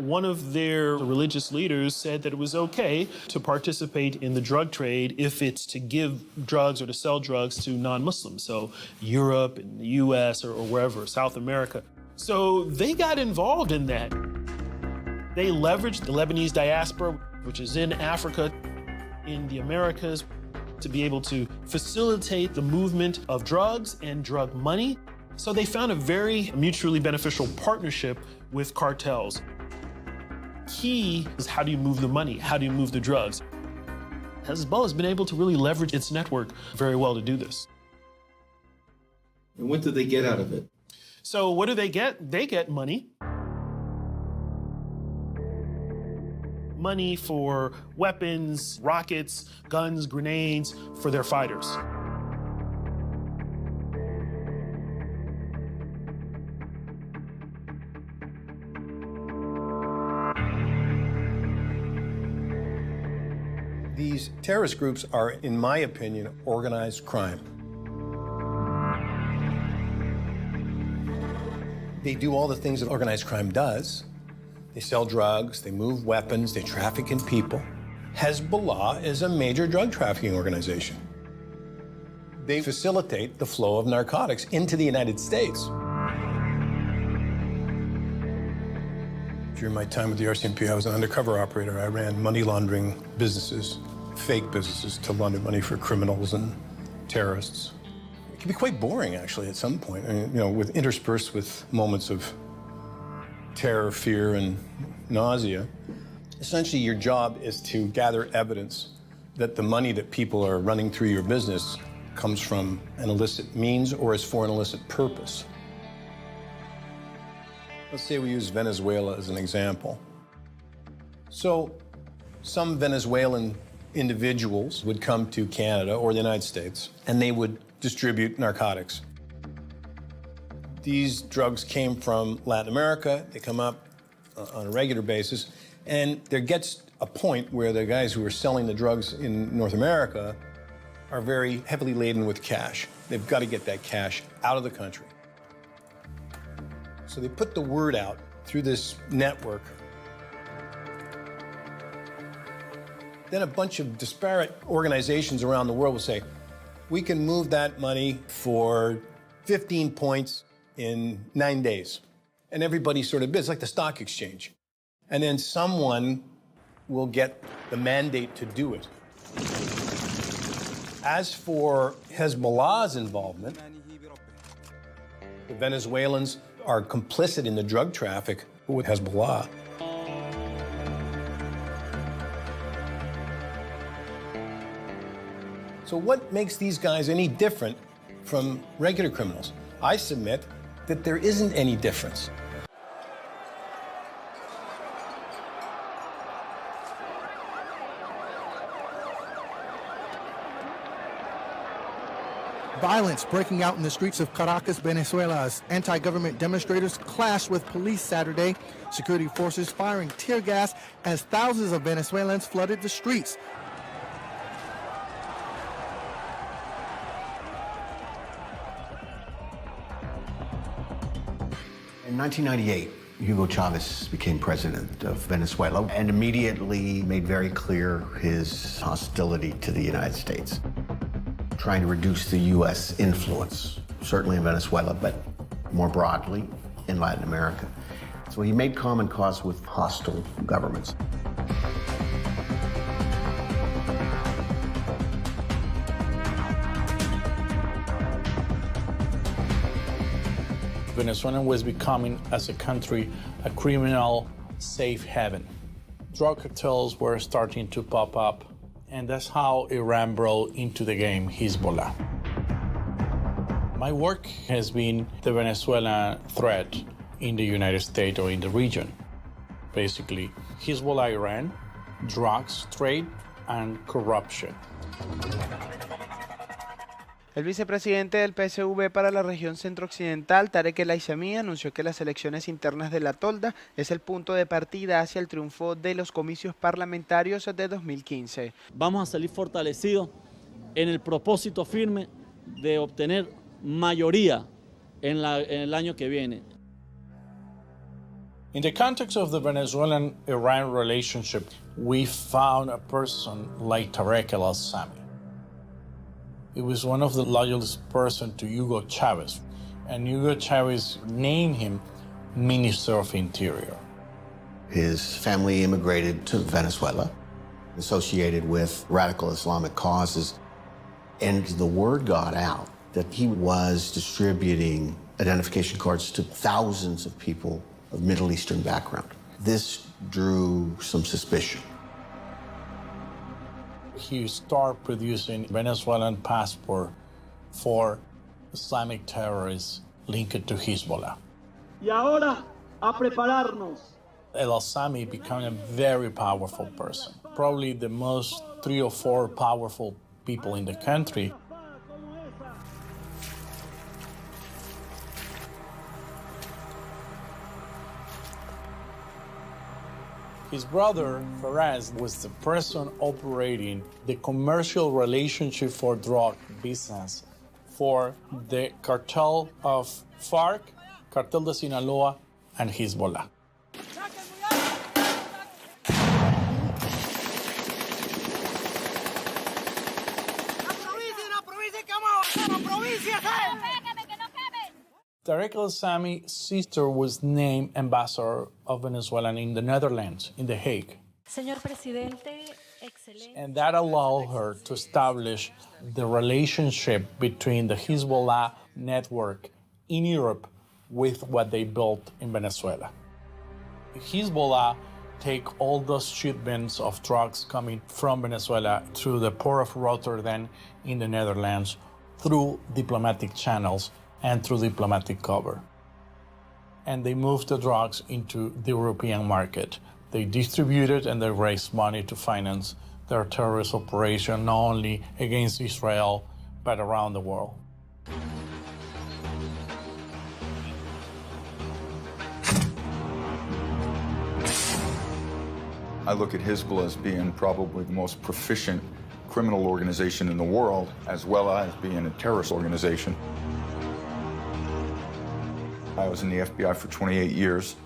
one of their religious leaders said that it was okay to participate in the drug trade if it's to give drugs or to sell drugs to non-Muslims, so Europe and the US or wherever, South America. So they got involved in that. They leveraged the Lebanese diaspora, which is in Africa, in the Americas, to be able to facilitate the movement of drugs and drug money. So they found a very mutually beneficial partnership with cartels. Key is how do you move the money? How do you move the drugs? Hezbollah has been able to really leverage its network very well to do this. And what do they get out of it? So what do they get? They get money. Money for weapons, rockets, guns, grenades for their fighters. These terrorist groups are, in my opinion, organized crime. They do all the things that organized crime does. They sell drugs, they move weapons, they traffic in people. Hezbollah is a major drug trafficking organization. They facilitate the flow of narcotics into the United States. During my time with the RCMP, I was an undercover operator. I ran money laundering businesses, fake businesses to launder money for criminals and terrorists. It can be quite boring, actually, at some point, with interspersed with moments of terror, fear, and nausea. Essentially, your job is to gather evidence that the money that people are running through your business comes from an illicit means or is for an illicit purpose. Let's say we use Venezuela as an example. So some Venezuelan individuals would come to Canada or the United States, and they would distribute narcotics. These drugs came from Latin America. They come up on a regular basis. And there gets a point where the guys who are selling the drugs in North America are very heavily laden with cash. They've got to get that cash out of the country. So they put the word out through this network. Then a bunch of disparate organizations around the world will say, we can move that money for 15 points in 9 days. And everybody sort of bids, like the stock exchange. And then someone will get the mandate to do it. As for Hezbollah's involvement, the Venezuelans are complicit in the drug traffic with Hezbollah. So what makes these guys any different from regular criminals? I submit that there isn't any difference. Violence breaking out in the streets of Caracas, Venezuela, as anti-government demonstrators clashed with police Saturday. Security forces firing tear gas as thousands of Venezuelans flooded the streets. In 1998, Hugo Chavez became president of Venezuela and immediately made very clear his hostility to the United States, trying to reduce the U.S. influence, certainly in Venezuela, but more broadly in Latin America. So he made common cause with hostile governments. Venezuela was becoming, as a country, a criminal safe haven. Drug cartels were starting to pop up, and that's how Iran brought into the game Hezbollah. My work has been the Venezuela threat in the United States or in the region. Basically, Hezbollah, Iran, drugs trade, and corruption. El vicepresidente del PSV para la región centro-occidental, Tarek El Aissami, anunció que las elecciones internas de la Tolda es el punto de partida hacia el triunfo de los comicios parlamentarios de 2015. Vamos a salir fortalecidos en el propósito firme de obtener mayoría en el año que viene. In the context of the Venezuelan-Iran relationship, we found a person like Tarek el-Assami. He was one of the loyalist person to Hugo Chavez, and Hugo Chavez named him Minister of Interior. His family immigrated to Venezuela, associated with radical Islamic causes, and the word got out that he was distributing identification cards to thousands of people of Middle Eastern background. This drew some suspicion. He started producing Venezuelan passport for Islamic terrorists linked to Hezbollah. Y ahora a prepararnos. El-Assami became a very powerful person, probably the most 3 or 4 powerful people in the country. His brother, Perez, was the person operating the commercial relationship for drug business for the cartel of FARC, Cartel de Sinaloa, and Hezbollah. Tarek el-Assami's sister was named ambassador of Venezuela in the Netherlands, in The Hague. Señor Presidente, And that allowed her to establish the relationship between the Hezbollah network in Europe with what they built in Venezuela. Hezbollah take all those shipments of drugs coming from Venezuela through the port of Rotterdam in the Netherlands, through diplomatic channels and through diplomatic cover. And they moved the drugs into the European market. They distributed and they raised money to finance their terrorist operation, not only against Israel, but around the world. I look at Hezbollah as being probably the most proficient criminal organization in the world, as well as being a terrorist organization. I was in the FBI for 28 years.